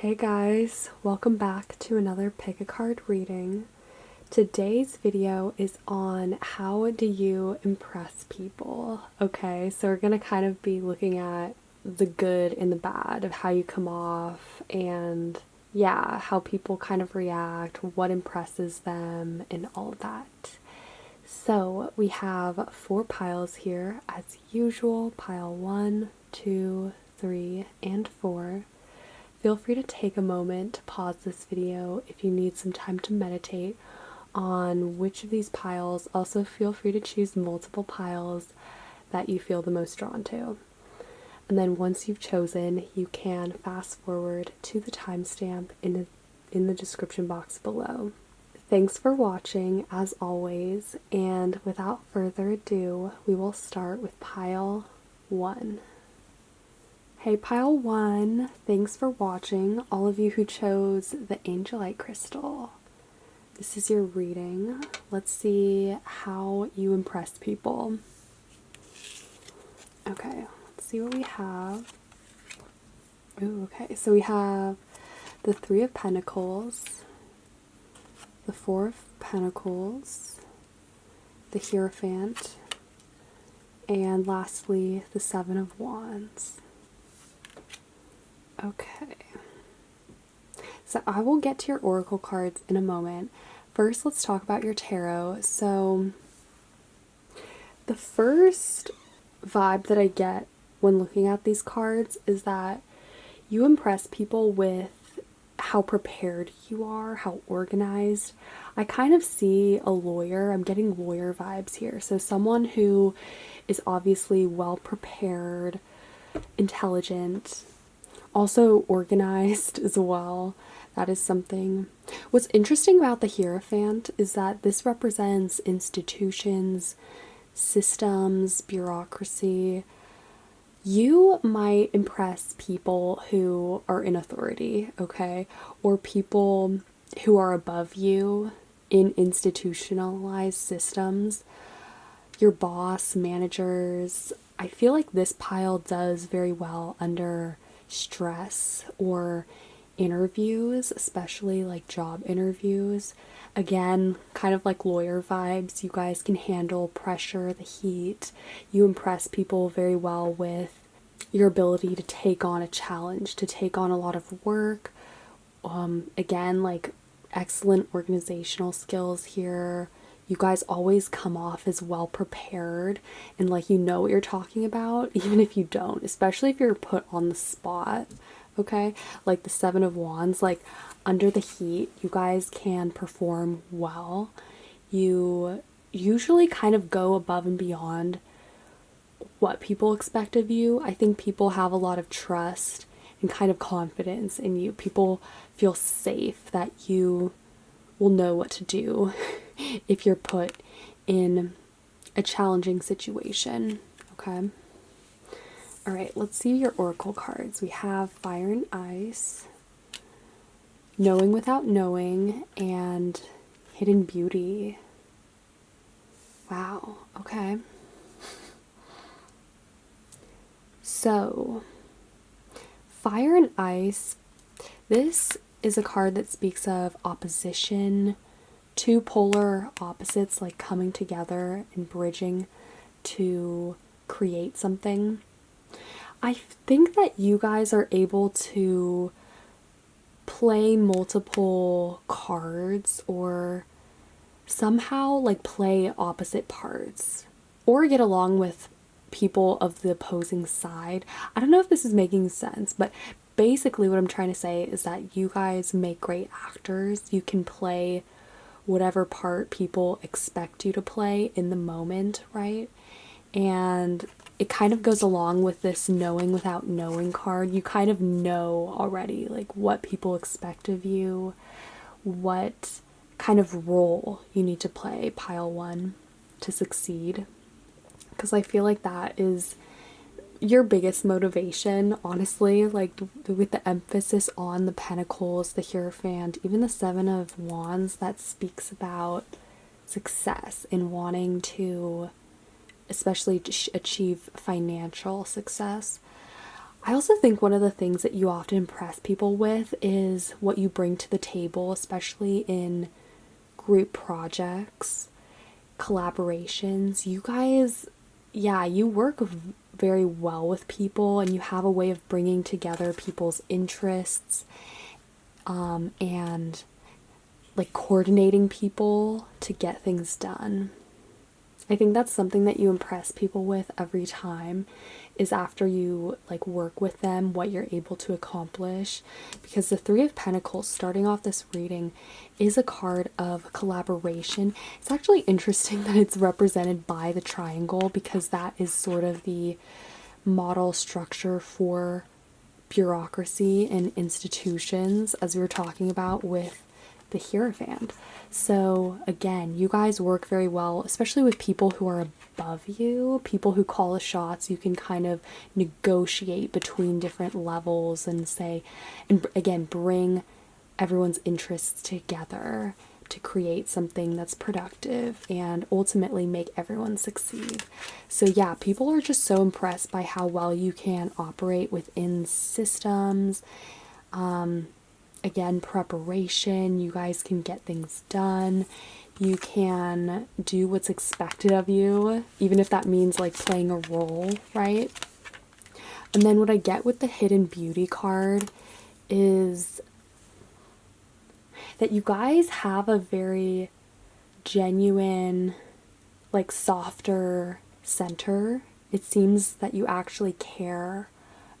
Hey guys, welcome back to another pick a card reading. Today's video is on how do you impress people. Okay, so we're gonna kind of be looking at the good and the bad of how you come off and yeah, how people kind of react, what impresses them, and all of that. So we have 4 piles here as usual, pile 1, 2, 3, and 4. Feel free to take a moment to pause this video if you need some time to meditate on which of these piles. Also, feel free to choose multiple piles that you feel the most drawn to. And then once you've chosen, you can fast forward to the timestamp in the description box below. Thanks for watching, as always, and without further ado, we will start with pile 1. Hey pile 1, thanks for watching, all of you who chose the Angelite crystal. This is your reading. Let's see how you impress people. Okay, let's see what we have. Ooh, okay, so we have the 3 of Pentacles, the 4 of Pentacles, the Hierophant, and lastly, the 7 of Wands. Okay, so I will get to your oracle cards in a moment. First, let's talk about your tarot. So the first vibe that I get when looking at these cards is that you impress people with how prepared you are, how organized. I kind of see a lawyer. I'm getting lawyer vibes here. So someone who is obviously well prepared, intelligent, also organized as well. That is something. What's interesting about the Hierophant is that this represents institutions, systems, bureaucracy. You might impress people who are in authority, okay? Or people who are above you in institutionalized systems. Your boss, managers. I feel like this pile does very well under stress or interviews, especially like job interviews. Again, kind of like lawyer vibes. You guys can handle pressure, the heat. You impress people very well with your ability to take on a challenge, to take on a lot of work. Again, like excellent organizational skills here. You guys always come off as well prepared and like you know what you're talking about, even if you don't, especially if you're put on the spot, okay? Like the 7 of Wands, like under the heat, you guys can perform well. You usually kind of go above and beyond what people expect of you. I think people have a lot of trust and kind of confidence in you. People feel safe that you will know what to do if you're put in a challenging situation, okay? All right, let's see your oracle cards. We have Fire and Ice, Knowing Without Knowing, and Hidden Beauty. Wow, okay. So, Fire and Ice, this is a card that speaks of opposition, 2 polar opposites like coming together and bridging to create something. I think that you guys are able to play multiple cards or somehow like play opposite parts or get along with people of the opposing side. I don't know if this is making sense, but basically what I'm trying to say is that you guys make great actors. You can play whatever part people expect you to play in the moment, right? And it kind of goes along with this Knowing Without Knowing card. You kind of know already like what people expect of you, what kind of role you need to play, pile 1, to succeed. Because I feel like that is your biggest motivation, honestly, like with the emphasis on the Pentacles, the Hierophant, even the 7 of Wands, that speaks about success and wanting to especially achieve financial success. I also think one of the things that you often impress people with is what you bring to the table, especially in group projects, collaborations. You guys, yeah, you work very well with people and you have a way of bringing together people's interests, and like coordinating people to get things done. I think that's something that you impress people with every time, is after you like work with them, what you're able to accomplish. Because the Three of Pentacles, starting off this reading, is a card of collaboration. It's actually interesting that it's represented by the triangle, because that is sort of the model structure for bureaucracy and institutions, as we were talking about with the Hierophant. So again, you guys work very well, especially with people who are above you, people who call the shots. You can kind of negotiate between different levels and say, and again, bring everyone's interests together to create something that's productive and ultimately make everyone succeed. So yeah, people are just so impressed by how well you can operate within systems. Again, preparation, you guys can get things done. You can do what's expected of you, even if that means like playing a role, right? And then what I get with the Hidden Beauty card is that you guys have a very genuine, like softer center. It seems that you actually care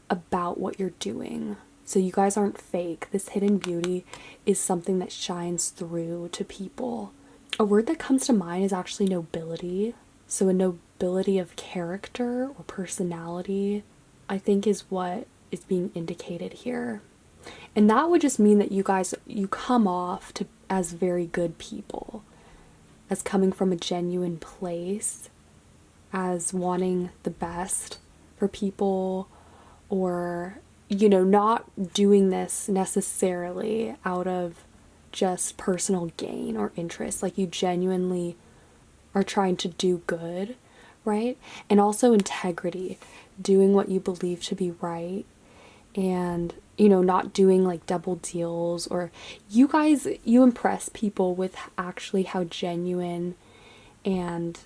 about what you're doing. So you guys aren't fake. This hidden beauty is something that shines through to people. A word that comes to mind is actually nobility. So a nobility of character or personality, I think, is what is being indicated here. And that would just mean that you come off as very good people, as coming from a genuine place, as wanting the best for people, or not doing this necessarily out of just personal gain or interest. Like, you genuinely are trying to do good, right? And also integrity, doing what you believe to be right, and not doing like double deals. Or you impress people with actually how genuine and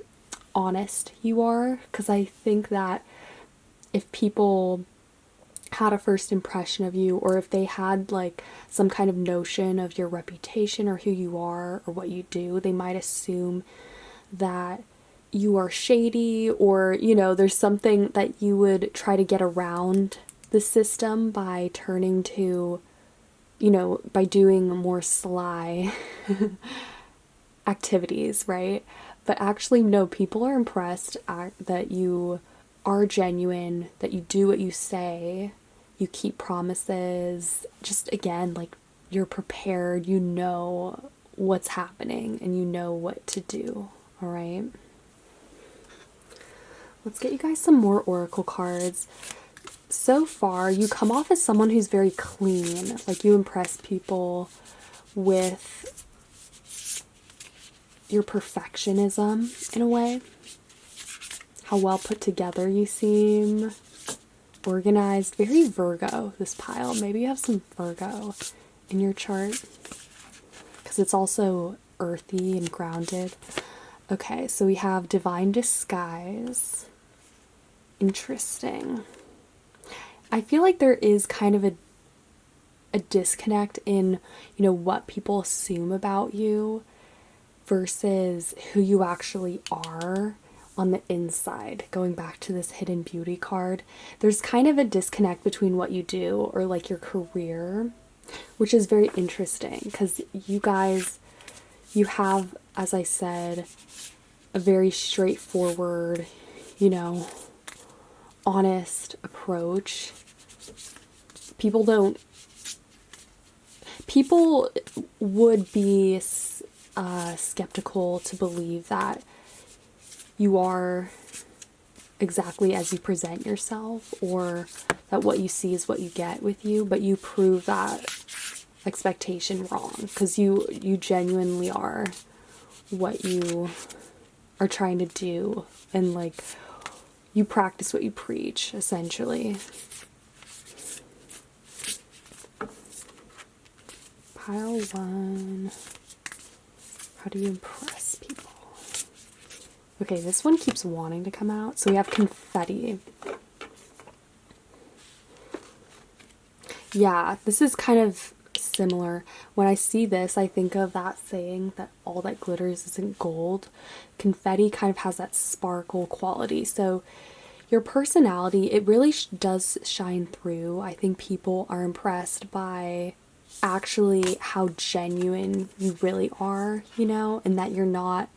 honest you are, because I think that if people had a first impression of you, or if they had like some kind of notion of your reputation or who you are or what you do, they might assume that you are shady, or there's something that you would try to get around the system by turning to, by doing more sly activities, right? But actually, no, people are impressed that you are genuine, that you do what you say, you keep promises. Just again, like, you're prepared, you know what's happening, and you know what to do, all right? Let's get you guys some more oracle cards. So far, you come off as someone who's very clean. Like, you impress people with your perfectionism in a way. How well put together you seem. Organized. Very Virgo, this pile. Maybe you have some Virgo in your chart, because it's also earthy and grounded. Okay, so we have Divine Disguise. Interesting. I feel like there is kind of a disconnect in, what people assume about you versus who you actually are on the inside. Going back to this Hidden Beauty card, there's kind of a disconnect between what you do, or like your career, which is very interesting, because you have, as I said, a very straightforward, honest approach. People would be skeptical to believe that you are exactly as you present yourself, or that what you see is what you get with you, but you prove that expectation wrong, because you genuinely are what you are trying to do, and like, you practice what you preach, essentially. Pile 1. How do you impress people? Okay, this one keeps wanting to come out. So we have confetti. Yeah, this is kind of similar. When I see this, I think of that saying that all that glitters isn't gold. Confetti kind of has that sparkle quality. So your personality, it really does shine through. I think people are impressed by actually how genuine you really are, you know, and that you're not,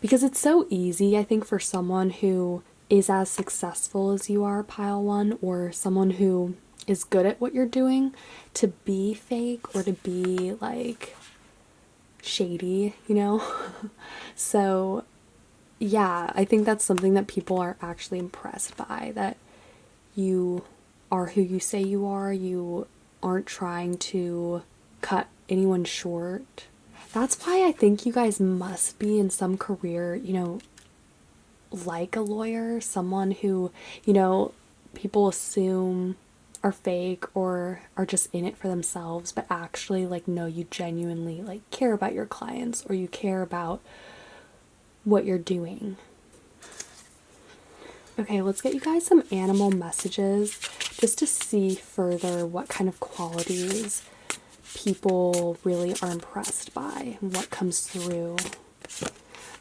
because it's so easy, I think, for someone who is as successful as you are, pile 1, or someone who is good at what you're doing, to be fake or to be like shady, you know? So yeah, I think that's something that people are actually impressed by, that you are who you say you are. You aren't trying to cut anyone short. That's why I think you guys must be in some career, you know, like a lawyer, someone who, you know, people assume are fake or are just in it for themselves, but actually, like, no, you genuinely, like, care about your clients, or you care about what you're doing. Okay, let's get you guys some animal messages just to see further what kind of qualities people really are impressed by, what comes through.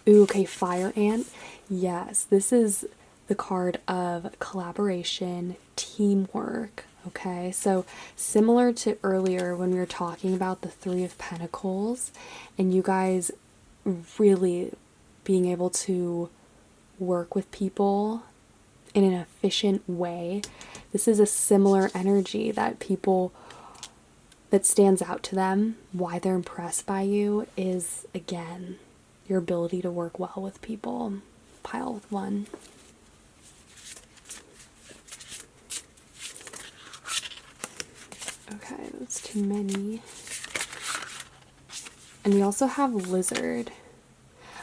Ooh, okay, fire ant. Yes, this is the card of collaboration, teamwork. Okay, so similar to earlier when we were talking about the Three of Pentacles and you guys really being able to work with people in an efficient way. This is a similar energy that people, that stands out to them, why they're impressed by you is, again, your ability to work well with people. Pile 1. Okay, that's too many. And we also have lizard.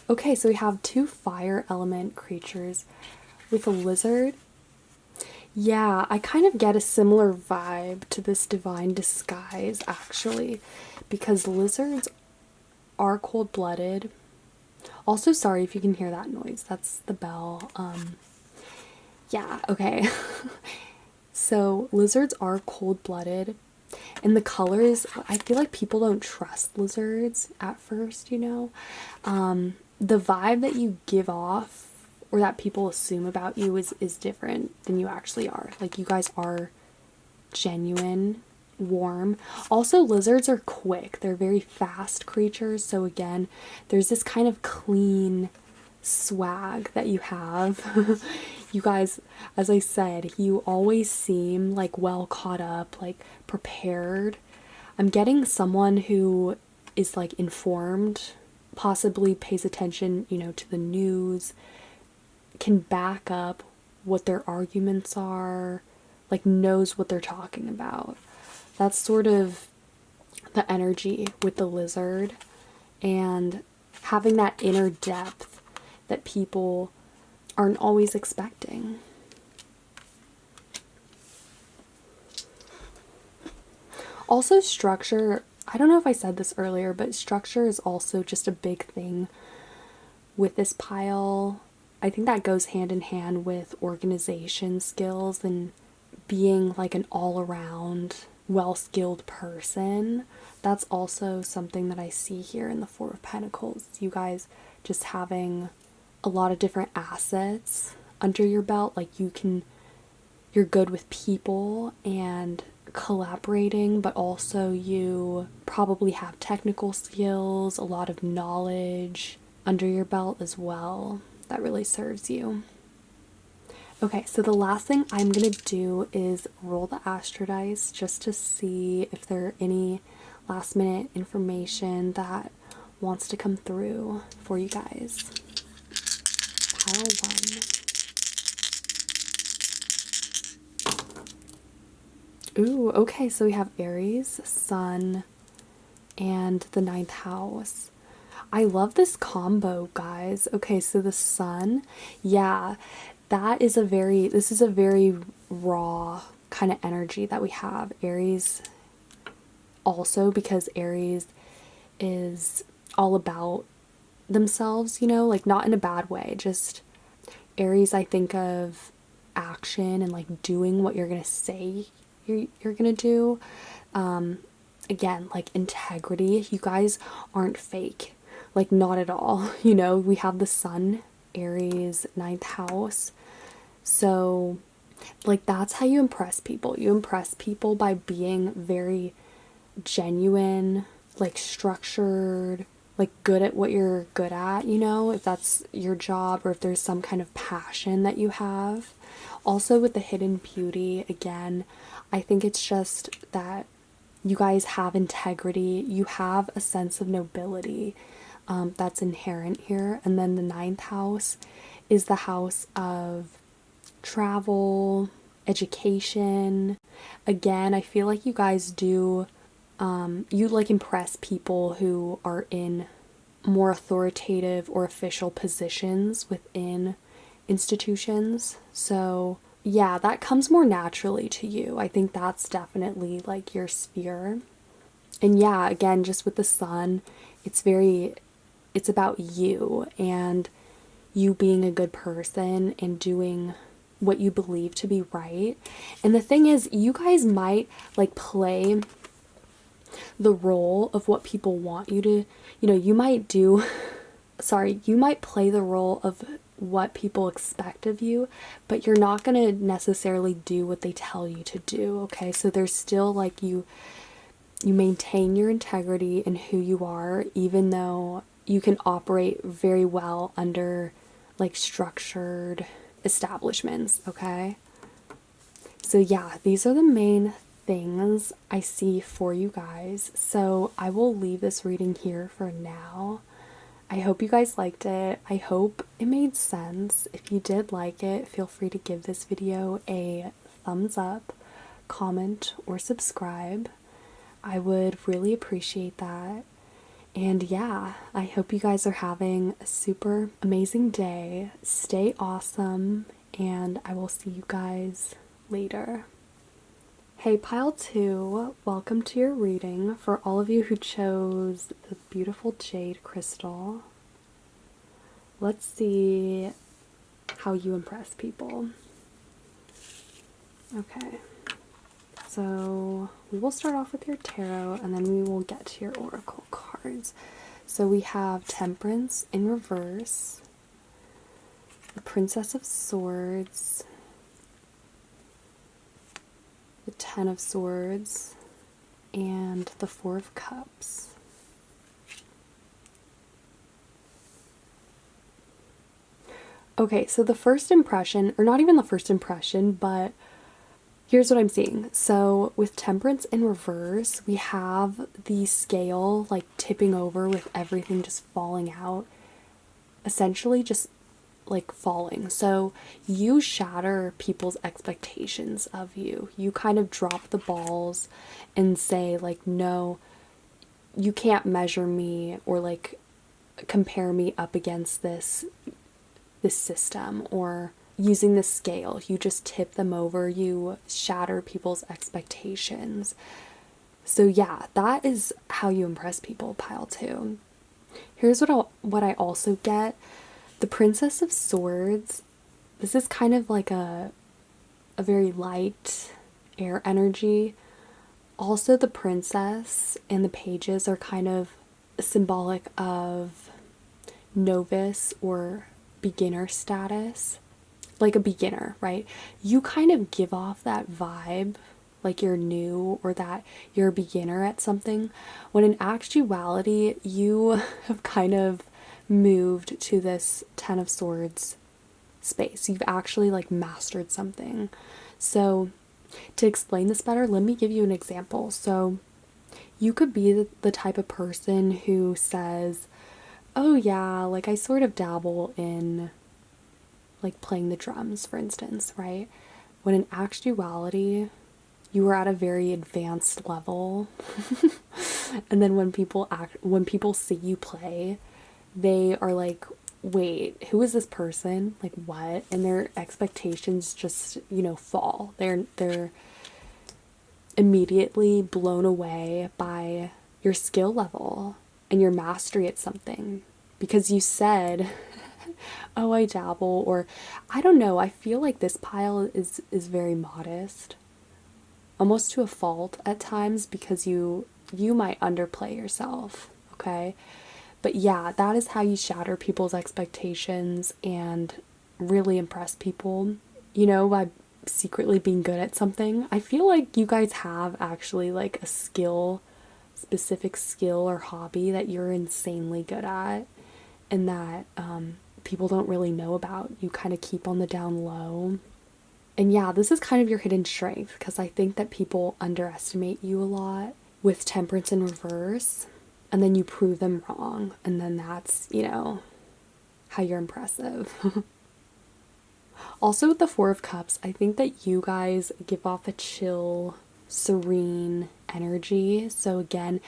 Okay, so we have 2 fire element creatures. With a lizard, yeah, I kind of get a similar vibe to this divine disguise, actually, because lizards are cold-blooded. Also, sorry if you can hear that noise. That's the bell. Yeah, okay. So, lizards are cold-blooded, and the colors, I feel like people don't trust lizards at first, you know? The vibe that you give off, or that people assume about you, is different than you actually are. Like, you guys are genuine, warm. Also, lizards are quick. They're very fast creatures. So again, there's this kind of clean swag that you have. You guys, as I said, you always seem like well caught up, like prepared. I'm getting someone who is like informed, possibly pays attention, you know, to the news, can back up what their arguments are, like knows what they're talking about. That's sort of the energy with the lizard, and having that inner depth that people aren't always expecting. Also, structure, I don't know if I said this earlier, but structure is also just a big thing with this pile. I think that goes hand in hand with organization skills and being like an all-around well-skilled person. That's also something that I see here in the Four of Pentacles. You guys just having a lot of different assets under your belt. Like you're good with people and collaborating, but also you probably have technical skills, a lot of knowledge under your belt as well. That really serves you. Okay, so the last thing I'm going to do is roll the astro dice just to see if there are any last minute information that wants to come through for you guys. Pile 1. Ooh, okay, so we have Aries, Sun, and the 9th house. I love this combo, guys. Okay, so the Sun, yeah, this is a very raw kind of energy that we have. Aries also because Aries is all about themselves, you know, like not in a bad way, just Aries, I think of action and like doing what you're gonna say you're gonna do. Again, like integrity. You guys aren't fake, like not at all. You know, we have the sun, Aries, ninth house. So, like, that's how you impress people. You impress people by being very genuine, like structured, like good at what you're good at, you know, if that's your job or if there's some kind of passion that you have. Also, with the hidden beauty, again, I think it's just that you guys have integrity, you have a sense of nobility that's inherent here. And then the ninth house is the house of travel, education. Again, I feel like you guys do, you like impress people who are in more authoritative or official positions within institutions. So, yeah, that comes more naturally to you. I think that's definitely like your sphere. And yeah, again, just with the sun, it's about you and you being a good person and doing what you believe to be right. And the thing is, you guys might like play the role of what people want you to, you know, you might do, sorry, you might play the role of what people expect of you, but you're not going to necessarily do what they tell you to do, okay? So there's still like you maintain your integrity and who you are, even though you can operate very well under like structured establishments, okay? So yeah, these are the main things I see for you guys. So I will leave this reading here for now. I hope you guys liked it. I hope it made sense. If you did like it, feel free to give this video a thumbs up, comment, or subscribe. I would really appreciate that. And yeah, I hope you guys are having a super amazing day. Stay awesome, and I will see you guys later. Hey, pile 2, welcome to your reading. For all of you who chose the beautiful Jade crystal, let's see how you impress people. Okay, so we will start off with your tarot and then we will get to your oracle cards. So we have Temperance in reverse, the Princess of Swords, the Ten of Swords, and the Four of Cups. Okay, so the first impression, or not even the first impression, but here's what I'm seeing. So with Temperance in reverse, we have the scale like tipping over with everything just falling out. Essentially just like falling. So you shatter people's expectations of you. You kind of drop the balls and say like, no, you can't measure me or like compare me up against this system or using the scale. You just tip them over. You shatter people's expectations. So yeah, that is how you impress people, pile 2. Here's what I also get. The Princess of Swords, this is kind of like a very light air energy. Also, the princess and the pages are kind of symbolic of novice or beginner status. Like a beginner, right? You kind of give off that vibe like you're new or that you're a beginner at something, when in actuality you have kind of moved to this Ten of Swords space. You've actually like mastered something. So to explain this better, let me give you an example. So you could be the type of person who says, oh yeah, like I sort of dabble in like playing the drums, for instance, right? When in actuality you were at a very advanced level. And then when people see you play, they are like, wait, who is this person? Like, what? And their expectations just, you know, fall. immediately blown away by your skill level and your mastery at something because you said, oh, I dabble, or I don't know. I feel like this pile is very modest, almost to a fault at times, because you might underplay yourself, okay? But yeah, that is how you shatter people's expectations and really impress people, by secretly being good at something. I feel like you guys have actually like a specific skill or hobby that you're insanely good at, and that people don't really know about. You kind of keep on the down low. And yeah, this is kind of your hidden strength, because I think that people underestimate you a lot with temperance in reverse, and then you prove them wrong, and then that's, how you're impressive. Also, with the Four of Cups, I think that you guys give off a chill, serene energy. So again,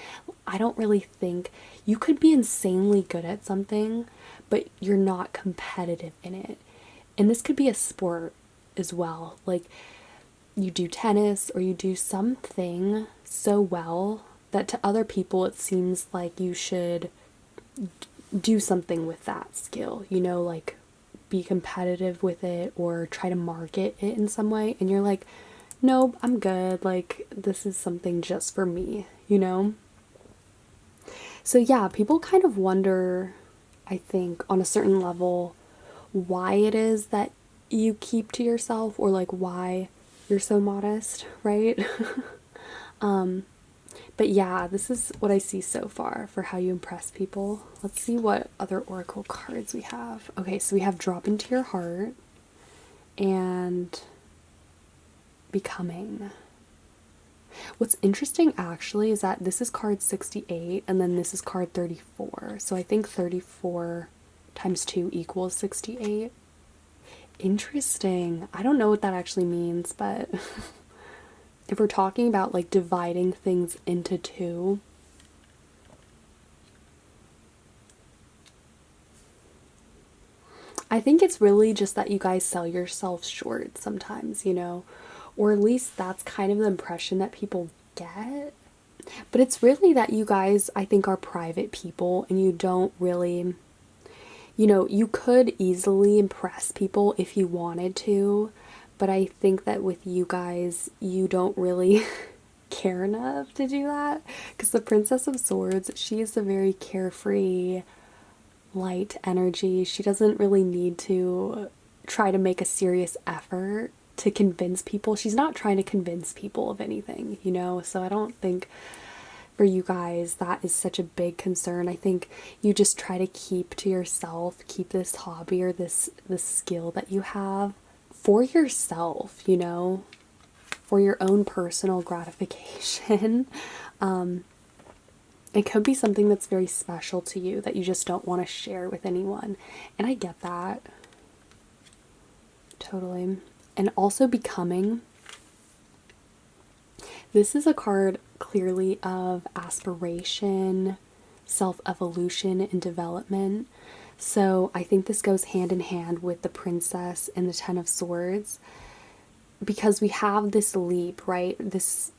I don't really think you could be insanely good at something, but you're not competitive in it. And this could be a sport as well. Like, you do tennis or you do something so well that to other people it seems like you should do something with that skill, like be competitive with it or try to market it in some way. And you're like, nope, I'm good. Like, this is something just for me. So yeah, people kind of wonder, I think, on a certain level, why it is that you keep to yourself, or like why you're so modest, right? But yeah, this is what I see so far for how you impress people. Let's see what other oracle cards we have. Okay, so we have Drop Into Your Heart and Becoming. What's interesting actually is that this is card 68 and then this is card 34. So I think 34 times 2 equals 68. Interesting. I don't know what that actually means, but if we're talking about like dividing things into two, I think it's really just that you guys sell yourselves short sometimes, or at least that's kind of the impression that people get. But it's really that you guys, I think, are private people and you don't really, you could easily impress people if you wanted to, but I think that with you guys, you don't really care enough to do that. Because the Princess of Swords, she is a very carefree, light energy. She doesn't really need to try to make a serious effort to convince people. She's not trying to convince people of anything, So I don't think for you guys that is such a big concern. I think you just try to keep to yourself, keep this hobby or this skill that you have for yourself, for your own personal gratification. It could be something that's very special to you that you just don't want to share with anyone. And I get that. Totally. And also Becoming. This is a card clearly of aspiration, self-evolution, and development. So I think this goes hand in hand with the Princess and the Ten of Swords, because we have this leap, right? This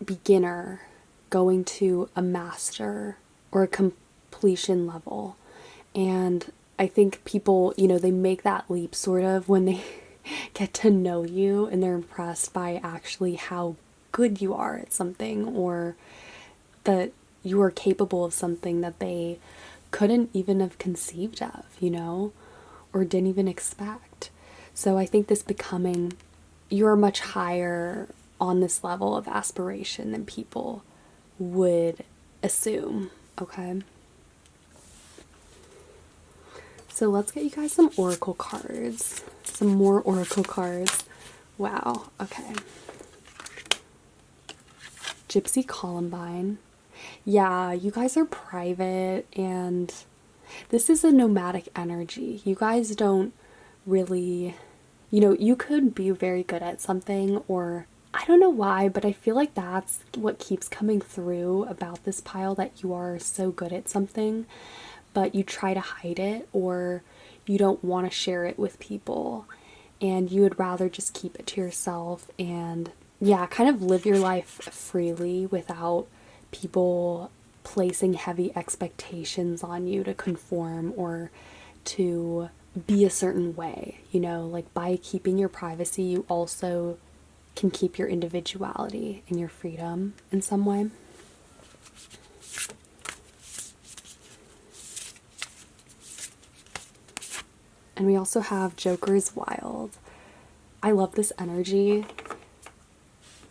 beginner going to a master or a completion level. And I think people, they make that leap sort of when they get to know you and they're impressed by actually how good you are at something, or that you are capable of something that they couldn't even have conceived of, or didn't even expect. So I think this Becoming, you're much higher on this level of aspiration than people would assume, okay? So let's get you guys some oracle cards. Some more oracle cards. Wow, okay. Gypsy Columbine. Yeah, you guys are private, and this is a nomadic energy. You guys don't really, you could be very good at something, or I don't know why, but I feel like that's what keeps coming through about this pile, that you are so good at something, but you try to hide it, or you don't want to share it with people, and you would rather just keep it to yourself and yeah, kind of live your life freely without people placing heavy expectations on you to conform or to be a certain way, you know, like by keeping your privacy, you also can keep your individuality and your freedom in some way. And we also have Joker's Wild. I love this energy.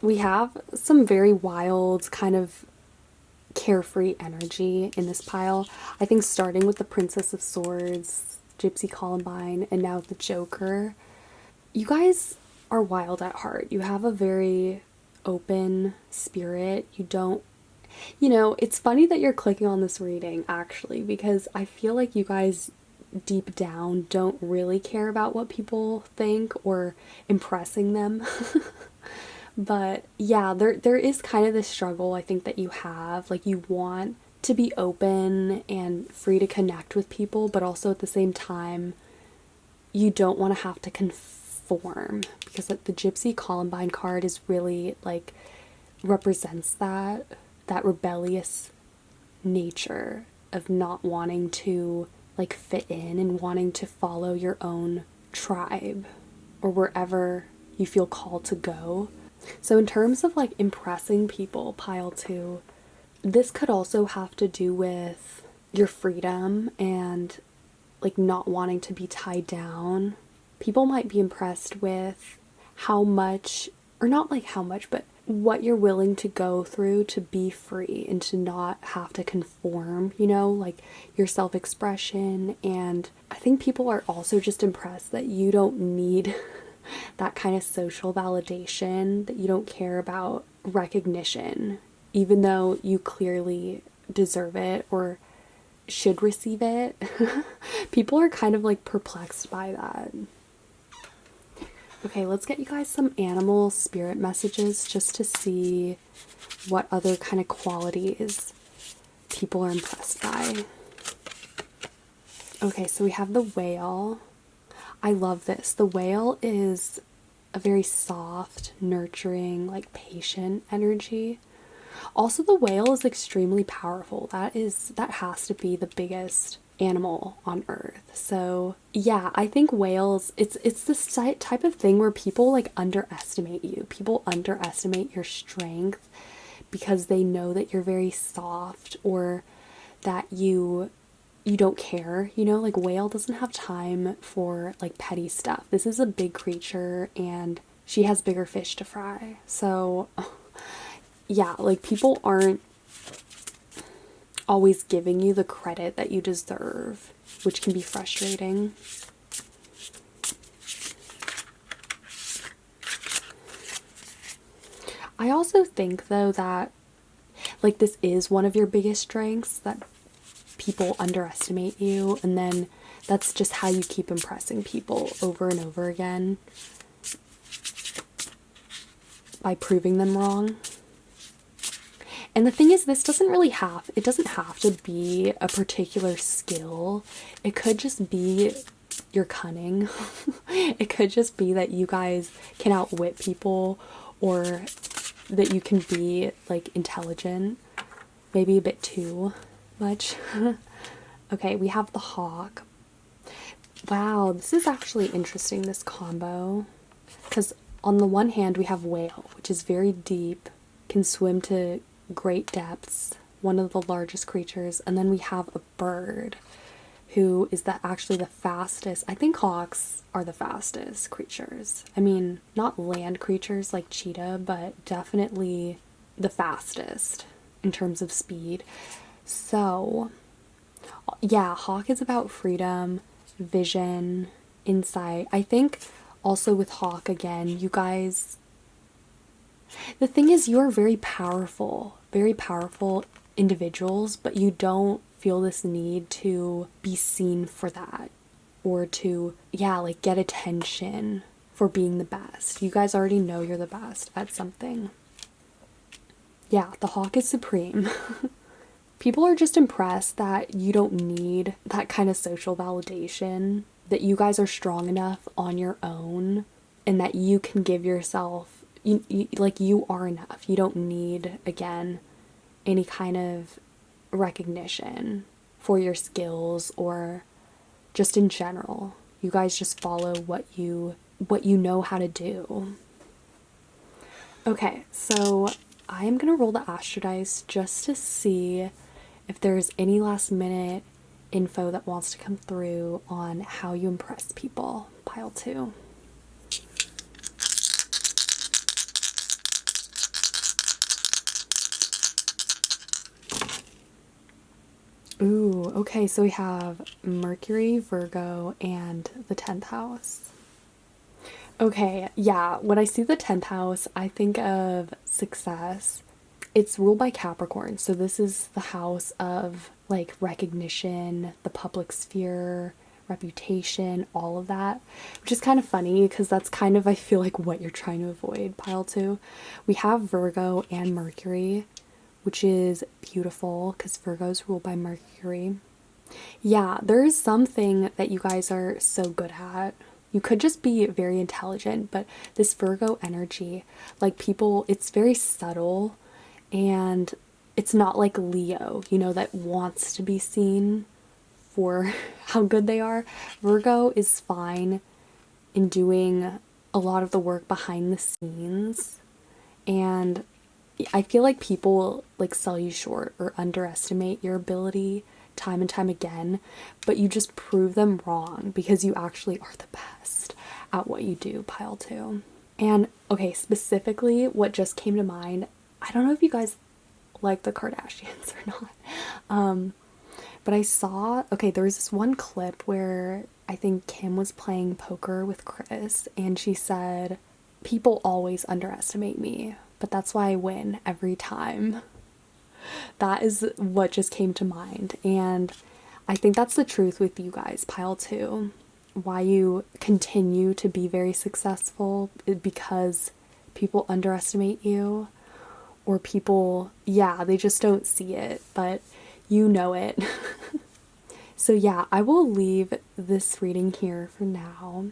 We have some very wild, kind of carefree energy in this pile. I think starting with the Princess of Swords, Gypsy Columbine, and now the Joker. You guys are wild at heart. You have a very open spirit. You don't, you know, it's funny that you're clicking on this reading actually, because I feel like you guys deep down don't really care about what people think or impressing them. But yeah, there is kind of this struggle I think that you have. Like you want to be open and free to connect with people, but also at the same time, you don't want to have to conform because like the Gypsy Columbine card is really like represents that rebellious nature of not wanting to like fit in and wanting to follow your own tribe or wherever you feel called to go. So in terms of like impressing people, pile 2, this could also have to do with your freedom and like not wanting to be tied down. People might be impressed with how much, or not like how much, but what you're willing to go through to be free and to not have to conform, you know, like your self-expression. And I think people are also just impressed that you don't need that kind of social validation, that you don't care about recognition, even though you clearly deserve it or should receive it. People are kind of like perplexed by that. Okay, let's get you guys some animal spirit messages just to see what other kind of qualities people are impressed by. Okay, so we have the whale. I love this. The whale is a very soft, nurturing, like patient energy. Also, the whale is extremely powerful. That has to be the biggest animal on earth. So yeah, I think whales, it's this type of thing where people like underestimate you. People underestimate your strength because they know that you're very soft or that you don't care, you know, like whale doesn't have time for like petty stuff. This is a big creature and she has bigger fish to fry. So yeah, like people aren't always giving you the credit that you deserve, which can be frustrating. I also think though that like this is one of your biggest strengths, that people underestimate you, and then that's just how you keep impressing people over and over again by proving them wrong. And the thing is, this doesn't have to be a particular skill. It could just be your cunning. It could just be that you guys can outwit people, or that you can be like intelligent, maybe a bit too much. Okay, we have the hawk. Wow, this is actually interesting, this combo, because on the one hand we have whale, which is very deep, can swim to great depths, one of the largest creatures, and then we have a bird who is actually the fastest. I think hawks are the fastest creatures. I mean, not land creatures like cheetah, but definitely the fastest in terms of speed. So yeah, hawk is about freedom, vision, insight. I think also with hawk, again, you guys, the thing is, you're very powerful individuals, but you don't feel this need to be seen for that, or to, yeah, like get attention for being the best. You guys already know you're the best at something. Yeah, the hawk is supreme. People are just impressed that you don't need that kind of social validation, that you guys are strong enough on your own, and that you can give yourself like you are enough. You don't need, again, any kind of recognition for your skills or just in general. You guys just follow what you know how to do. Okay, so I am gonna roll the Astro Dice just to see if there's any last minute info that wants to come through on how you impress people. Pile 2. Ooh, okay, so we have Mercury, Virgo, and the 10th house. Okay, yeah, when I see the 10th house, I think of success. It's ruled by Capricorn, so this is the house of like recognition, the public sphere, reputation, all of that, which is kind of funny because that's kind of, I feel like, what you're trying to avoid, pile 2. We have Virgo and Mercury, which is beautiful because Virgo's ruled by Mercury. Yeah, there is something that you guys are so good at. You could just be very intelligent, but this Virgo energy, like people, it's very subtle and it's not like Leo, you know, that wants to be seen for how good they are. Virgo is fine in doing a lot of the work behind the scenes, and I feel like people like sell you short or underestimate your ability time and time again, but you just prove them wrong because you actually are the best at what you do, pile 2. And okay, specifically what just came to mind, I don't know if you guys like the Kardashians or not, but I saw, okay, there was this one clip where I think Kim was playing poker with Chris and she said, people always underestimate me, but that's why I win every time. That is what just came to mind. And I think that's the truth with you guys, pile 2. Why you continue to be very successful is because people underestimate you, or people, yeah, they just don't see it, but you know it. So yeah, I will leave this reading here for now.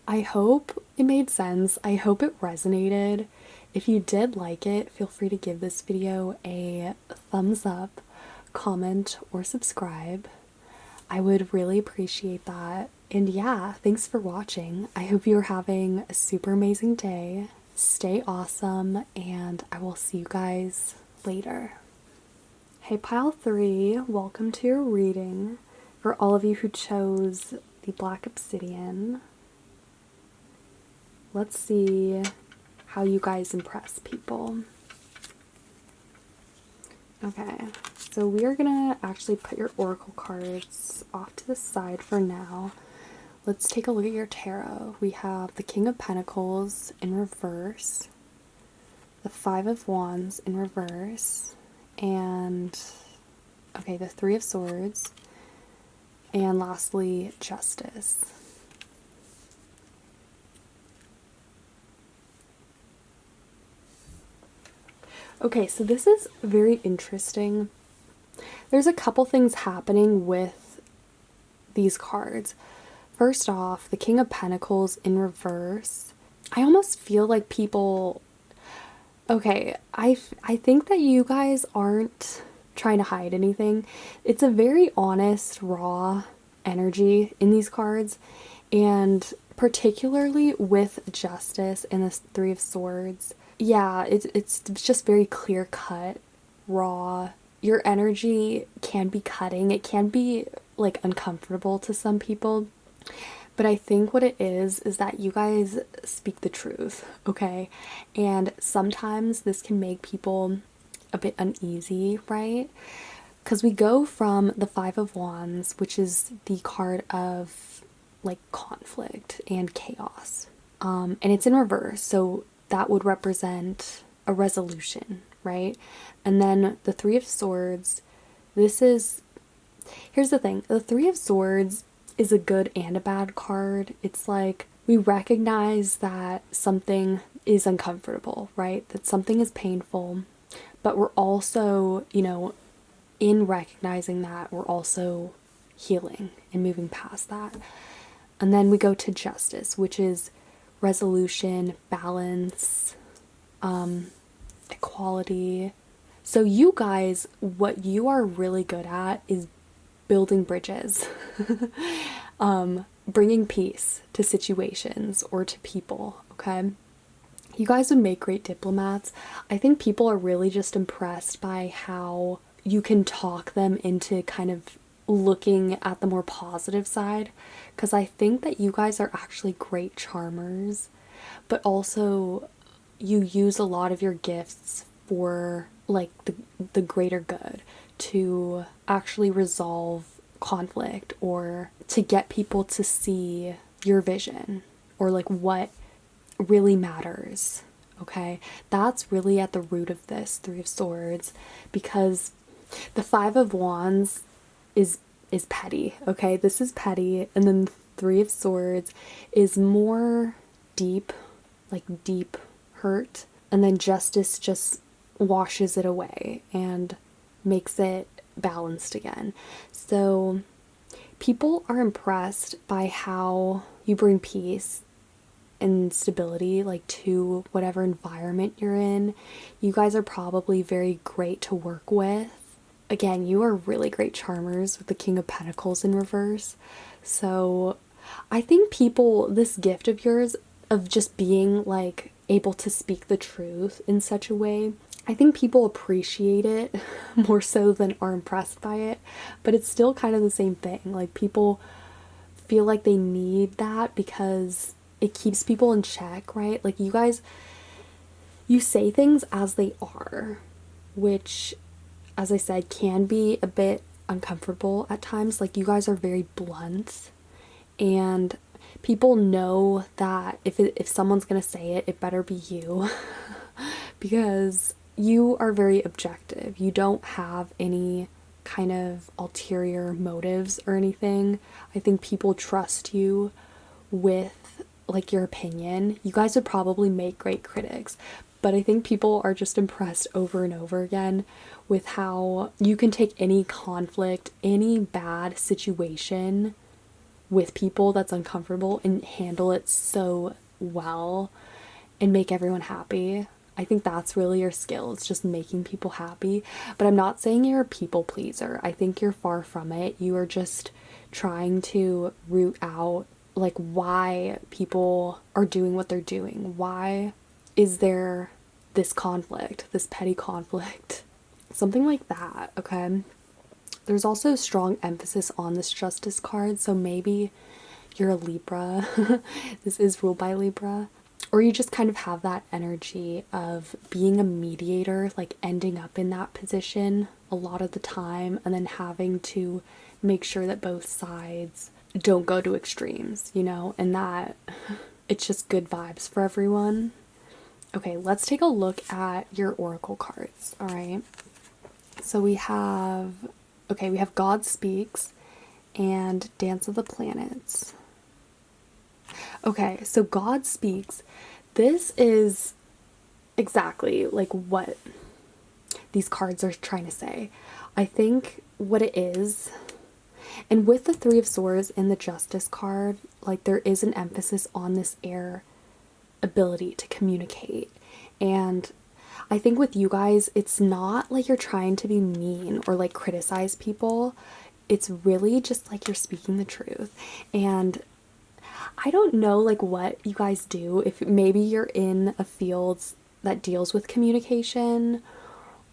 I hope it made sense. I hope it resonated. If you did like it, feel free to give this video a thumbs up, comment, or subscribe. I would really appreciate that. And yeah, thanks for watching. I hope you're having a super amazing day. Stay awesome, and I will see you guys later. Hey pile 3, welcome to your reading. For all of you who chose the Black Obsidian, let's see how you guys impress people. Okay, so we are gonna actually put your oracle cards off to the side for now. Let's take a look at your tarot. We have the King of Pentacles in reverse, the Five of Wands in reverse, and okay, the Three of Swords, and lastly, Justice. Okay, so this is very interesting. There's a couple things happening with these cards. First off, the King of Pentacles in reverse. I almost feel like people... Okay, I think that you guys aren't trying to hide anything. It's a very honest, raw energy in these cards, and particularly with Justice and the Three of Swords. Yeah, it's just very clear cut, raw. Your energy can be cutting. It can be like uncomfortable to some people. But I think what it is that you guys speak the truth, okay? And sometimes this can make people a bit uneasy, right? Because we go from the Five of Wands, which is the card of like conflict and chaos. And it's in reverse, so that would represent a resolution, right? And then the Three of Swords, this is... Here's the thing. The Three of Swords is a good and a bad card. It's like we recognize that something is uncomfortable, right? That something is painful, but we're also, you know, in recognizing that, we're also healing and moving past that. And then we go to Justice, which is resolution, balance, equality. So you guys, what you are really good at is building bridges, bringing peace to situations or to people, okay? You guys would make great diplomats. I think people are really just impressed by how you can talk them into kind of looking at the more positive side, because I think that you guys are actually great charmers, but also you use a lot of your gifts for like the greater good, to actually resolve conflict or to get people to see your vision or like what really matters. Okay, that's really at the root of this Three of Swords, because the Five of Wands is petty. Okay, this is petty, and then Three of Swords is more deep, like deep hurt, and then Justice just washes it away and makes it balanced again. So people are impressed by how you bring peace and stability like to whatever environment you're in. You guys are probably very great to work with. Again, you are really great charmers with the King of Pentacles in reverse. So I think people, this gift of yours of just being like able to speak the truth in such a way, I think people appreciate it more so than are impressed by it, but it's still kind of the same thing. Like people feel like they need that because it keeps people in check, right? Like you guys, you say things as they are, which, as I said, can be a bit uncomfortable at times. Like you guys are very blunt, and people know that if someone's gonna say it, it better be you because you are very objective. You don't have any kind of ulterior motives or anything. I think people trust you with like your opinion. You guys would probably make great critics, but I think people are just impressed over and over again with how you can take any conflict, any bad situation with people that's uncomfortable and handle it so well and make everyone happy. I think that's really your skill. It's just making people happy. But I'm not saying you're a people pleaser. I think you're far from it. You are just trying to root out like why people are doing what they're doing. Why is there this conflict, this petty conflict? Something like that, okay? There's also strong emphasis on this Justice card, so maybe you're a Libra. This is ruled by Libra. Or you just kind of have that energy of being a mediator, like ending up in that position a lot of the time, and then having to make sure that both sides don't go to extremes, you know, and that it's just good vibes for everyone. Okay, let's take a look at your oracle cards, all right? So we have God Speaks and Dance of the Planets. Okay, so God Speaks. This is exactly like what these cards are trying to say. I think what it is, and with the Three of Swords and the Justice card, like there is an emphasis on this air ability to communicate. And I think with you guys, it's not like you're trying to be mean or like criticize people. It's really just like you're speaking the truth. And I don't know like what you guys do, if maybe you're in a field that deals with communication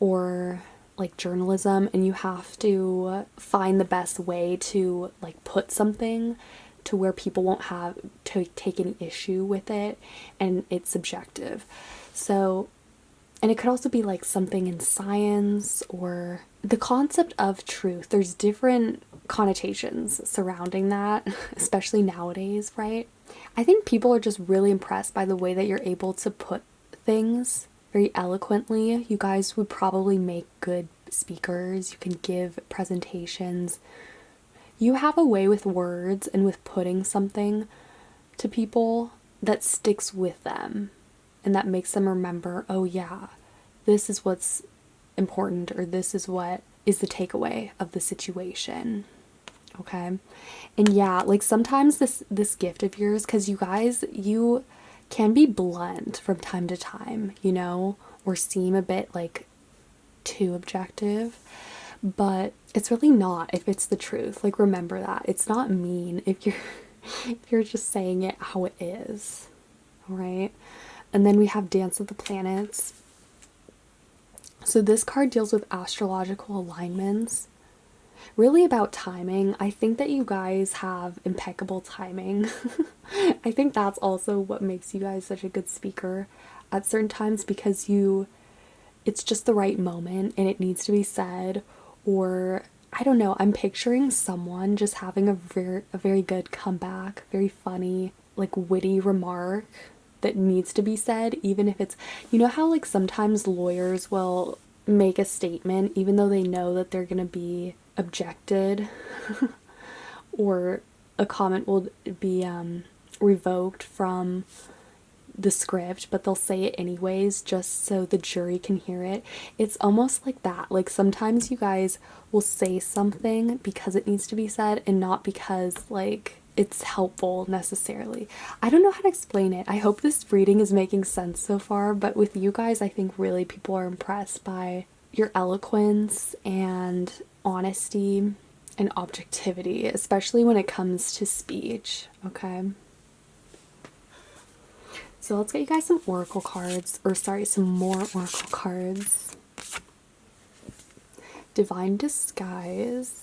or like journalism and you have to find the best way to like put something to where people won't have to take any issue with it and it's subjective. So, and it could also be like something in science or the concept of truth. There's different connotations surrounding that, especially nowadays, right? I think people are just really impressed by the way that you're able to put things very eloquently. You guys would probably make good speakers. You can give presentations. You have a way with words and with putting something to people that sticks with them and that makes them remember, oh yeah, this is what's important, or this is what is the takeaway of the situation. Okay? And yeah, like sometimes this gift of yours, because you guys, you can be blunt from time to time, you know, or seem a bit like too objective, but it's really not if it's the truth. Like, remember that. It's not mean if you're if you're just saying it how it is. All right? And then we have Dance of the Planets. So this card deals with astrological alignments. Really about timing. I think that you guys have impeccable timing. I think that's also what makes you guys such a good speaker at certain times, because it's just the right moment and it needs to be said. Or I don't know, I'm picturing someone just having a very good comeback, very funny, like witty remark that needs to be said, even if it's, you know how like sometimes lawyers will make a statement even though they know that they're gonna be objected or a comment will be revoked from the script, but they'll say it anyways just so the jury can hear it. It's almost like that. Like sometimes you guys will say something because it needs to be said and not because like it's helpful necessarily. I don't know how to explain it. I hope this reading is making sense so far, but with you guys, I think really people are impressed by your eloquence and honesty and objectivity, especially when it comes to speech, okay? So let's get you guys some oracle cards, or sorry, some more oracle cards. Divine Disguise.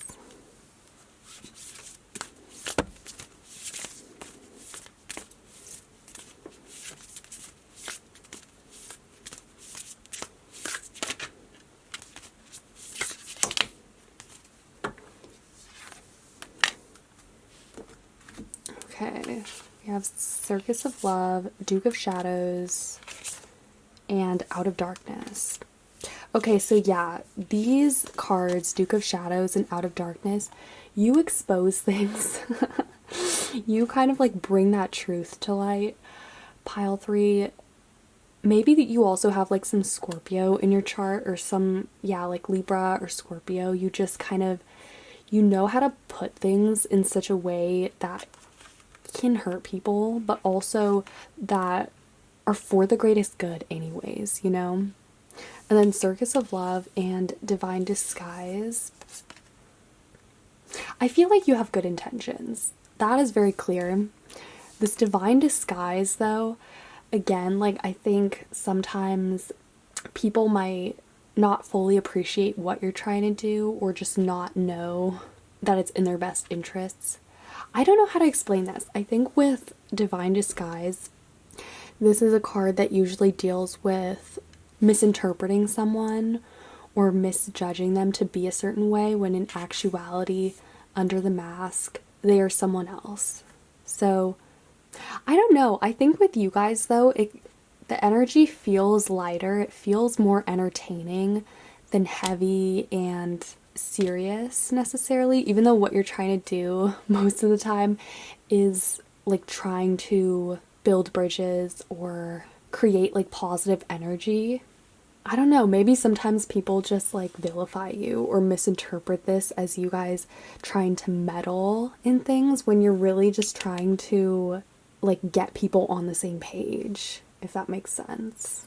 Okay, we have Circus of Love, Duke of Shadows, and Out of Darkness. Okay, so yeah, these cards, Duke of Shadows and Out of Darkness, you expose things. You kind of like bring that truth to light. Pile 3, maybe that you also have like some Scorpio in your chart, or some, yeah, like Libra or Scorpio. You just kind of, you know how to put things in such a way that can hurt people, but also that are for the greatest good anyways, you know? And then Circus of Love and Divine Disguise. I feel like you have good intentions. That is very clear. This Divine Disguise, though, again, like, I think sometimes people might not fully appreciate what you're trying to do, or just not know that it's in their best interests. I don't know how to explain this. I think with Divine Disguise, this is a card that usually deals with misinterpreting someone or misjudging them to be a certain way, when in actuality, under the mask, they are someone else. So, I don't know. I think with you guys, though, the energy feels lighter. It feels more entertaining than heavy and serious necessarily, even though what you're trying to do most of the time is like trying to build bridges or create like positive energy. I don't know, maybe sometimes people just like vilify you or misinterpret this as you guys trying to meddle in things, when you're really just trying to like get people on the same page, if that makes sense.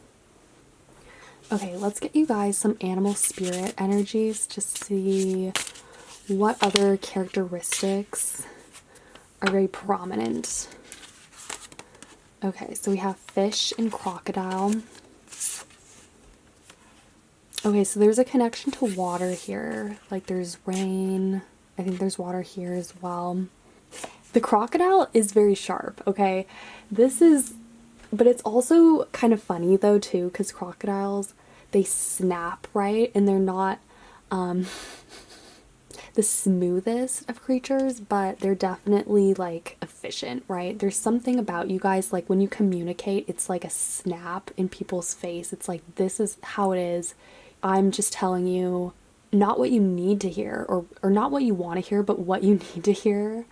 Okay, let's get you guys some animal spirit energies to see what other characteristics are very prominent. Okay, so we have fish and crocodile. Okay, so there's a connection to water here. Like there's rain. I think there's water here as well. The crocodile is very sharp, okay? But it's also kind of funny though too, because crocodiles, they snap, right? And they're not the smoothest of creatures, but they're definitely like efficient, right? There's something about you guys, like when you communicate, it's like a snap in people's face. It's like, this is how it is. I'm just telling you not what you need to hear, or not what you want to hear, but what you need to hear.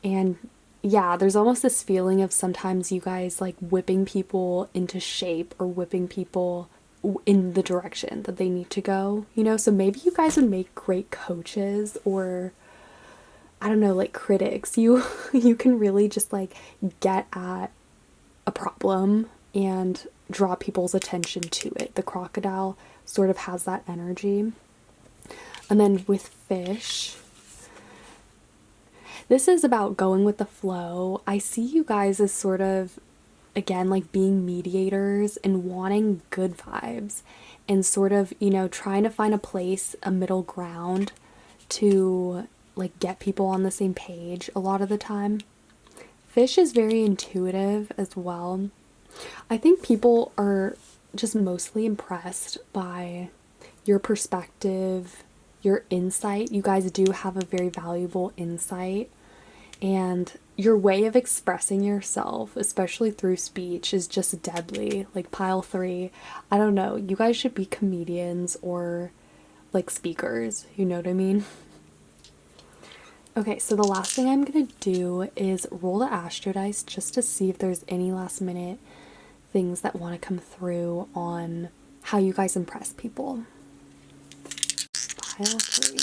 And yeah, there's almost this feeling of sometimes you guys like whipping people into shape, or whipping people in the direction that they need to go, you know? So maybe you guys would make great coaches, or I don't know, like critics. You can really just like get at a a problem and draw people's attention to it. The crocodile sort of has that energy. And then with fish, this is about going with the flow. I see you guys as sort of, again, like being mediators and wanting good vibes and sort of, you know, trying to find a place, a middle ground to like get people on the same page a lot of the time. Fish is very intuitive as well. I think people are just mostly impressed by your perspective, your insight. You guys do have a very valuable insight, and your way of expressing yourself, especially through speech, is just deadly. Like pile 3, I don't know, you guys should be comedians or like speakers, you know what I mean? Okay, so the last thing I'm gonna do is roll the astro dice just to see if there's any last minute things that want to come through on how you guys impress people. Pile 3.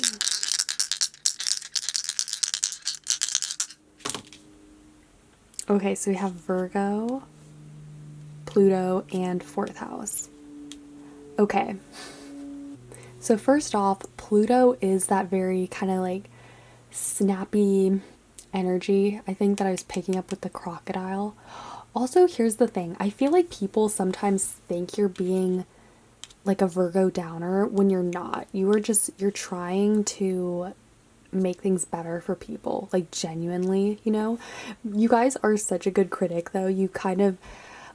Okay, so we have Virgo, Pluto, and 4th house. Okay. So first off, Pluto is that very kind of like snappy energy, I think, that I was picking up with the crocodile. Also, here's the thing. I feel like people sometimes think you're being like a Virgo downer when you're not. You're trying to make things better for people, like genuinely, you know? You guys are such a good critic though. You kind of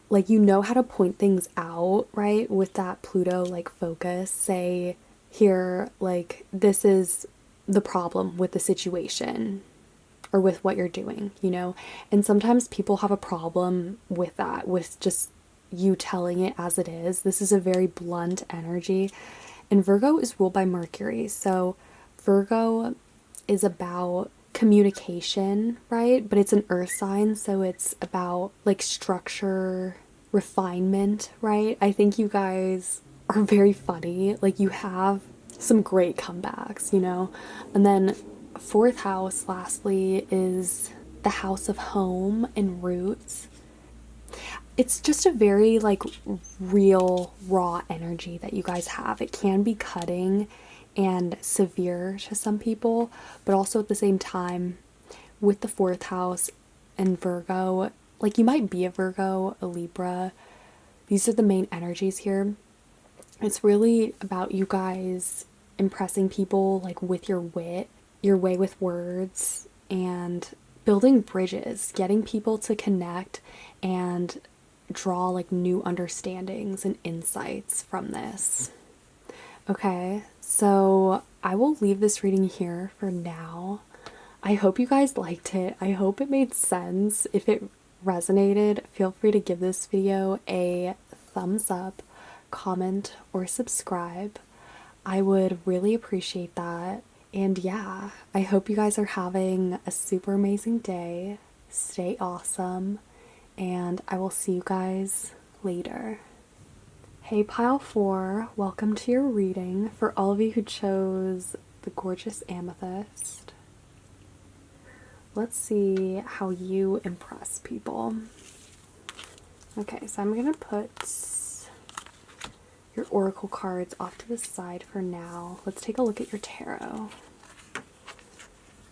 like, you know how to point things out, right? With that Pluto like focus, say here, like, this is the problem with the situation or with what you're doing, you know? And sometimes people have a problem with that, with just you telling it as it is. This is a very blunt energy. And Virgo is ruled by Mercury. So Virgo is about communication, right? But it's an earth sign, so it's about like structure, refinement, right? I think you guys are very funny. Like, you have some great comebacks, you know? And then 4th house, lastly, is the house of home and roots. It's just a very like real, raw energy that you guys have. It can be cutting and severe to some people, but also at the same time, with the 4th house and Virgo, like, you might be a Virgo, a Libra. These are the main energies here. It's really about you guys impressing people like with your wit, your way with words, and building bridges, getting people to connect and draw like new understandings and insights from this. Okay, so I will leave this reading here for now. I hope you guys liked it. I hope it made sense. If it resonated, feel free to give this video a thumbs up, comment, or subscribe. I would really appreciate that. And yeah, I hope you guys are having a super amazing day. Stay awesome, and I will see you guys later. Hey pile 4, welcome to your reading. For all of you who chose the gorgeous Amethyst, let's see how you impress people. Okay, so I'm gonna put your oracle cards off to the side for now. Let's take a look at your tarot.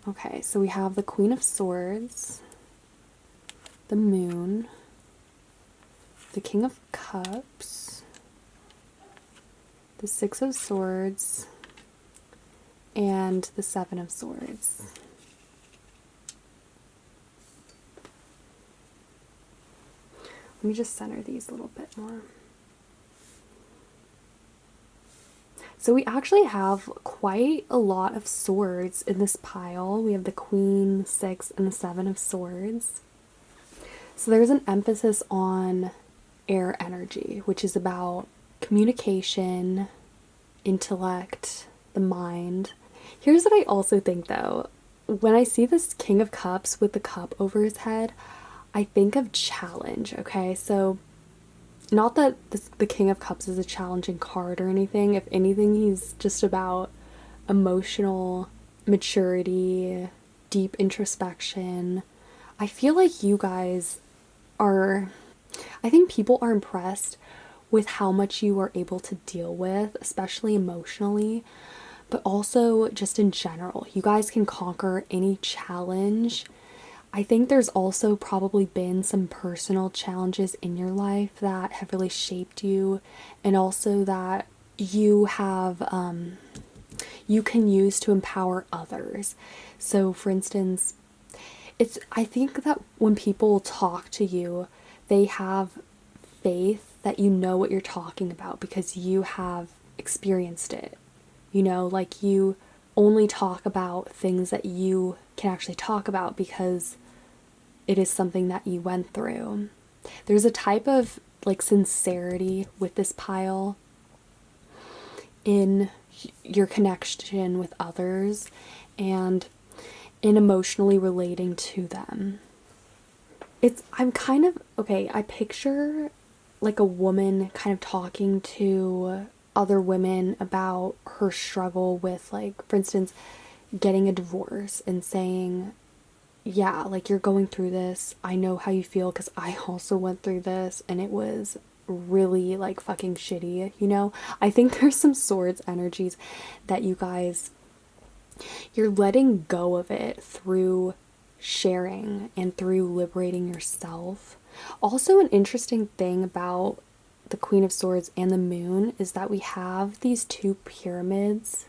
Okay, so we have the Queen of Swords, the Moon, the King of Cups, the 6 of Swords, and the 7 of Swords. Let me just center these a little bit more. So we actually have quite a lot of swords in this pile. We have the Queen, 6, and the 7 of Swords. So there's an emphasis on air energy, which is about communication, intellect, the mind. Here's what I also think though. When I see this King of Cups with the cup over his head, I think of challenge, okay? So not that the King of Cups is a challenging card or anything. If anything, he's just about emotional maturity, deep introspection. I feel like you guys are I think people are impressed with how much you are able to deal with, especially emotionally, but also just in general. You guys can conquer any challenge. I think there's also probably been some personal challenges in your life that have really shaped you, and also that you have, you can use to empower others. So, for instance, I think that when people talk to you, they have faith that you know what you're talking about because you have experienced it. You know, like you only talk about things that you can actually talk about because it is something that you went through. There's a type of like sincerity with this pile in your connection with others and in emotionally relating to them. I'm kind of, okay, I picture like a woman kind of talking to other women about her struggle with, like, for instance, getting a divorce and saying, yeah, like, you're going through this. I know how you feel because I also went through this and it was really like fucking shitty, you know? I think there's some swords energies that you guys, you're letting go of it through sharing and through liberating yourself. Also, an interesting thing about the Queen of Swords and the Moon is that we have these two pyramids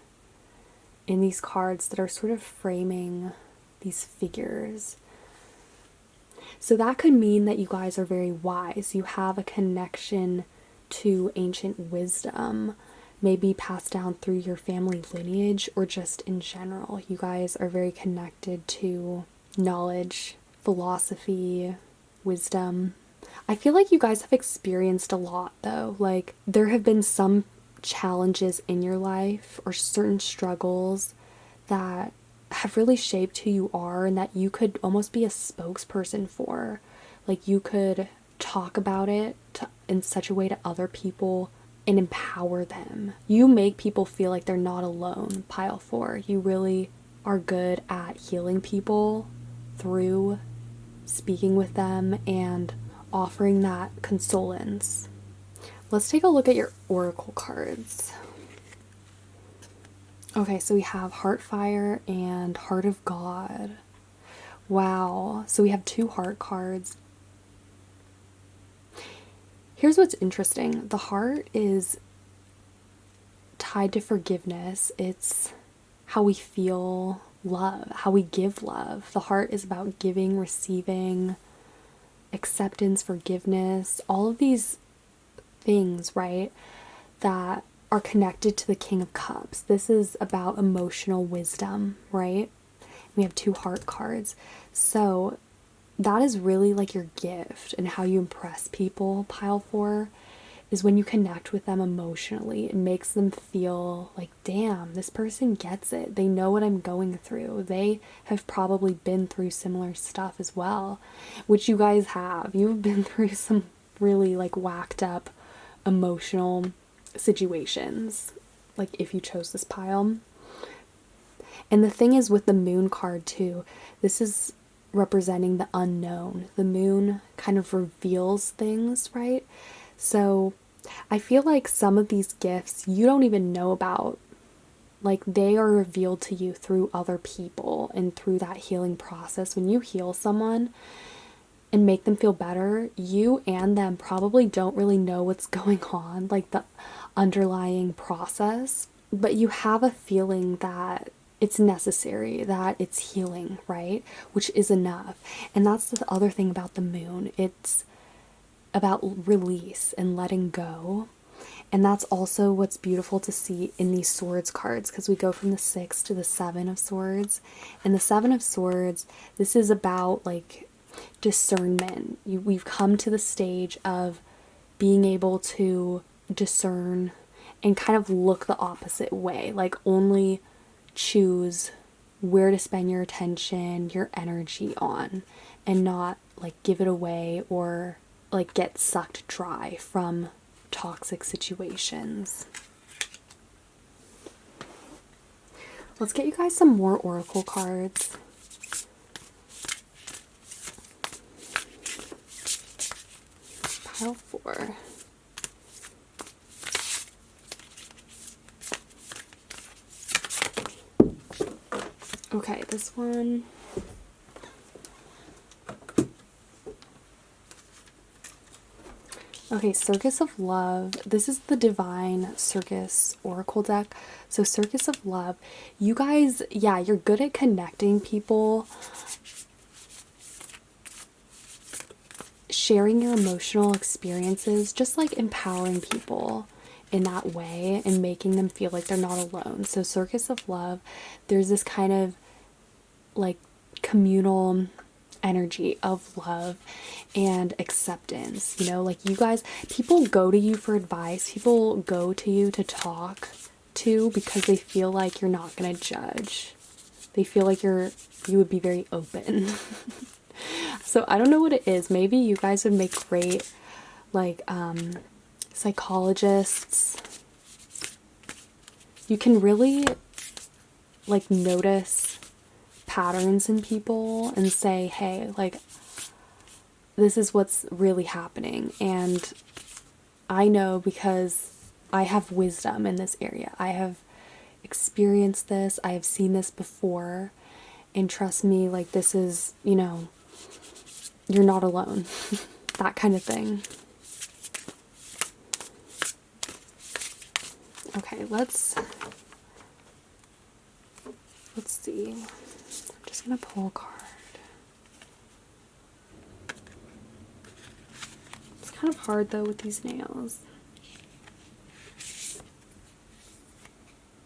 in these cards that are sort of framing these figures. So that could mean that you guys are very wise. You have a connection to ancient wisdom, maybe passed down through your family lineage or just in general. You guys are very connected to knowledge, philosophy, wisdom. I feel like you guys have experienced a lot though. Like there have been some challenges in your life or certain struggles that have really shaped who you are and that you could almost be a spokesperson for. Like you could talk about it in such a way to other people and empower them. You make people feel like they're not alone, pile 4. You really are good at healing people through speaking with them and offering that consolence. Let's take a look at your oracle cards. Okay, so we have Heartfire and Heart of God. Wow. So we have 2 heart cards. Here's what's interesting. The heart is tied to forgiveness. It's how we feel love, how we give love. The heart is about giving, receiving, acceptance, forgiveness, all of these things, right, that are connected to the King of Cups. This is about emotional wisdom, right? We have 2 heart cards. So that is really like your gift, and how you impress people, pile 4, is when you connect with them emotionally. It makes them feel like, damn, this person gets it. They know what I'm going through. They have probably been through similar stuff as well, which you guys have. You've been through some really like whacked up emotional situations, like if you chose this pile. And the thing is with the Moon card too, this is representing the unknown. The moon kind of reveals things, right? So I feel like some of these gifts you don't even know about. Like they are revealed to you through other people and through that healing process. When you heal someone and make them feel better, you and them probably don't really know what's going on, like the underlying process, but you have a feeling that it's necessary, that it's healing, right? Which is enough. And that's the other thing about the moon. It's about release and letting go. And that's also what's beautiful to see in these swords cards, because we go from the 6 to the 7 of swords. And the 7 of swords, this is about like discernment. We've come to the stage of being able to discern and kind of look the opposite way, like only choose where to spend your attention, your energy on, and not like give it away or like get sucked dry from toxic situations. Let's get you guys some more oracle cards. Pile 4. Okay, this one. Okay, Circus of Love. This is the Divine Circus Oracle deck. So Circus of Love. You guys, yeah, you're good at connecting people, sharing your emotional experiences, just like empowering people in that way and making them feel like they're not alone. So Circus of Love, there's this kind of like communal energy of love and acceptance, you know, like you guys, people go to you for advice, people go to you to talk to because they feel like you're not going to judge, they feel like you would be very open. So I don't know what it is, maybe you guys would make great like psychologists. You can really like notice patterns in people and say, hey, like, this is what's really happening, and I know because I have wisdom in this area. I have experienced this, I have seen this before, and trust me, like, this is, you know, you're not alone. That kind of thing. Okay, let's see. I'm just gonna pull a card. It's kind of hard though with these nails.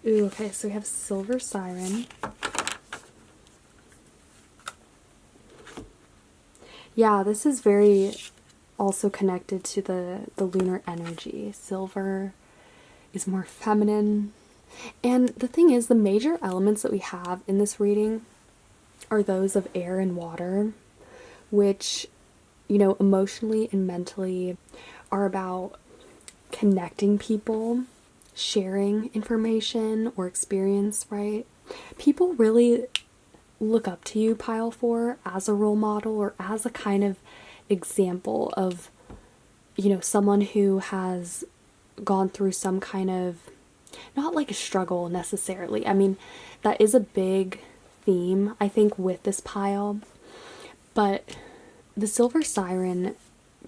Ooh, okay, so we have Silver Siren. Yeah, this is very also connected to the lunar energy. Silver is more feminine. And the thing is, the major elements that we have in this reading are those of air and water, which, you know, emotionally and mentally are about connecting people, sharing information or experience, right? People really look up to you, Pile 4, as a role model or as a kind of example of, you know, someone who has gone through some kind of, not like a struggle necessarily. I mean, that is a big theme, I think, with this pile. But the Silver Siren,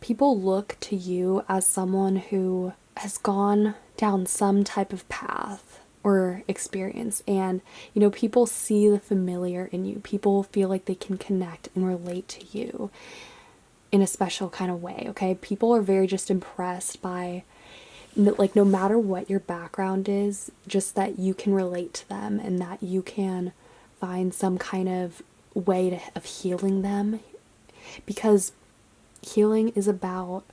people look to you as someone who has gone down some type of path or experience, and, you know, people see the familiar in you. People feel like they can connect and relate to you in a special kind of way, okay? People are very just impressed by, like, no matter what your background is, just that you can relate to them and that you can find some kind of way of healing them, because healing is about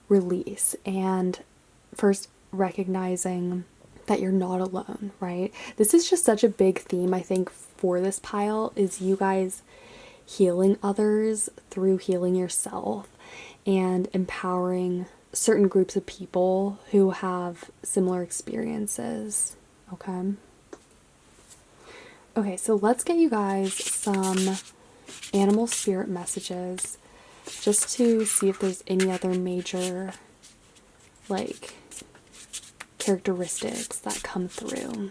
release and first recognizing that you're not alone, right? This is just such a big theme, I think, for this pile, is you guys healing others through healing yourself and empowering certain groups of people who have similar experiences, okay? Okay, so let's get you guys some animal spirit messages just to see if there's any other major, like, characteristics that come through.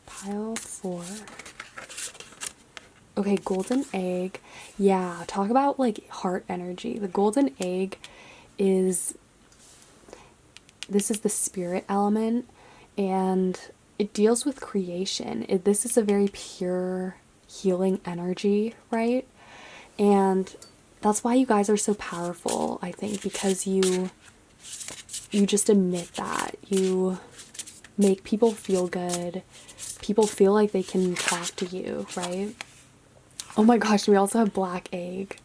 Pile 4. Okay, golden egg. Yeah, talk about like heart energy. The golden egg is, this is the spirit element, and it deals with creation. This is a very pure healing energy, right? And that's why you guys are so powerful, I think, because you just admit that. You make people feel good. People feel like they can talk to you, right? Oh my gosh, we also have black egg.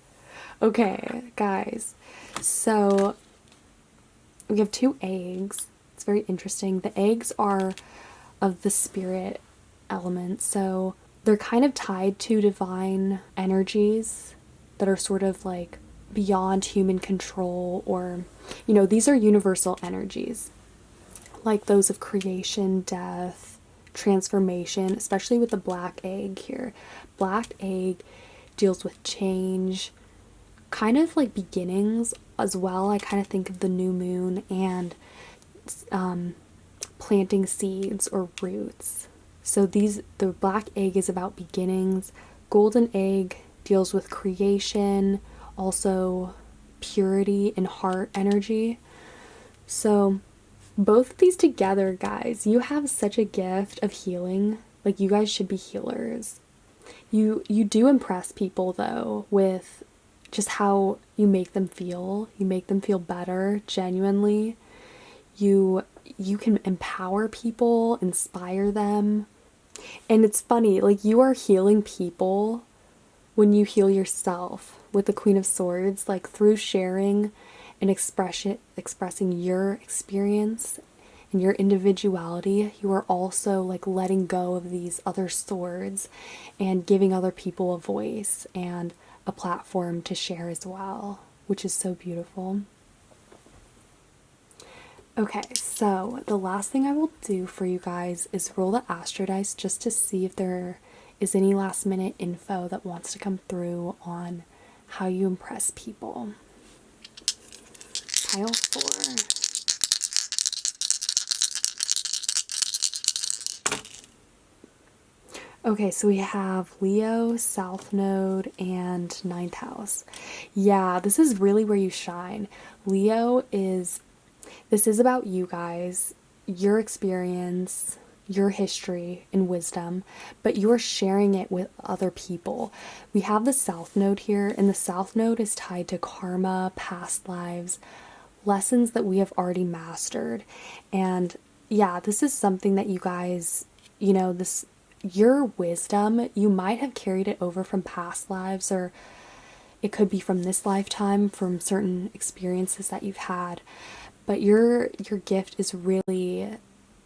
Okay, guys. So we have 2 eggs. It's very interesting. The eggs are of the spirit element, so they're kind of tied to divine energies that are sort of like beyond human control, or, you know, these are universal energies, like those of creation, death, transformation, especially with the black egg here. Black egg deals with change, kind of like beginnings as well. I kind of think of the new moon and planting seeds or roots. So the black egg is about beginnings. Golden egg deals with creation, also purity and heart energy. So both of these together, guys, you have such a gift of healing. Like, you guys should be healers. You do impress people though with just how you make them feel. You make them feel better, genuinely. You can empower people, inspire them. And it's funny, like, you are healing people when you heal yourself with the Queen of Swords, like through sharing and expressing your experience and your individuality. You are also like letting go of these other swords and giving other people a voice and a platform to share as well, which is so beautiful. Okay, so the last thing I will do for you guys is roll the astro dice just to see if there is any last minute info that wants to come through on how you impress people. Pile 4. Okay, so we have Leo, South Node, and Ninth House. Yeah, this is really where you shine. This is about you guys, your experience, your history and wisdom, but you're sharing it with other people. We have the South Node here, and the South Node is tied to karma, past lives, lessons that we have already mastered. And yeah, this is something that you guys, your wisdom, you might have carried it over from past lives, or it could be from this lifetime, from certain experiences that you've had. But your gift is really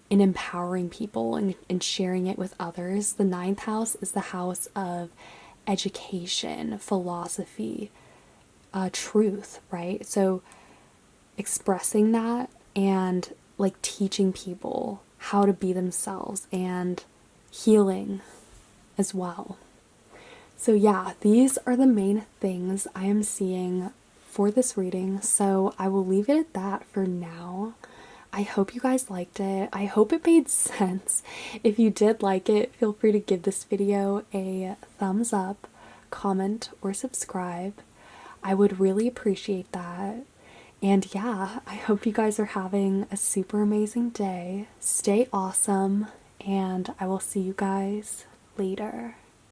in empowering people and sharing it with others. The ninth house is the house of education, philosophy, truth, right? So expressing that and like teaching people how to be themselves and healing as well. So yeah, these are the main things I am seeing for this reading, so I will leave it at that for now. I hope you guys liked it. I hope it made sense. If you did like it, feel free to give this video a thumbs up, comment, or subscribe. I would really appreciate that. And yeah, I hope you guys are having a super amazing day. Stay awesome, and I will see you guys later.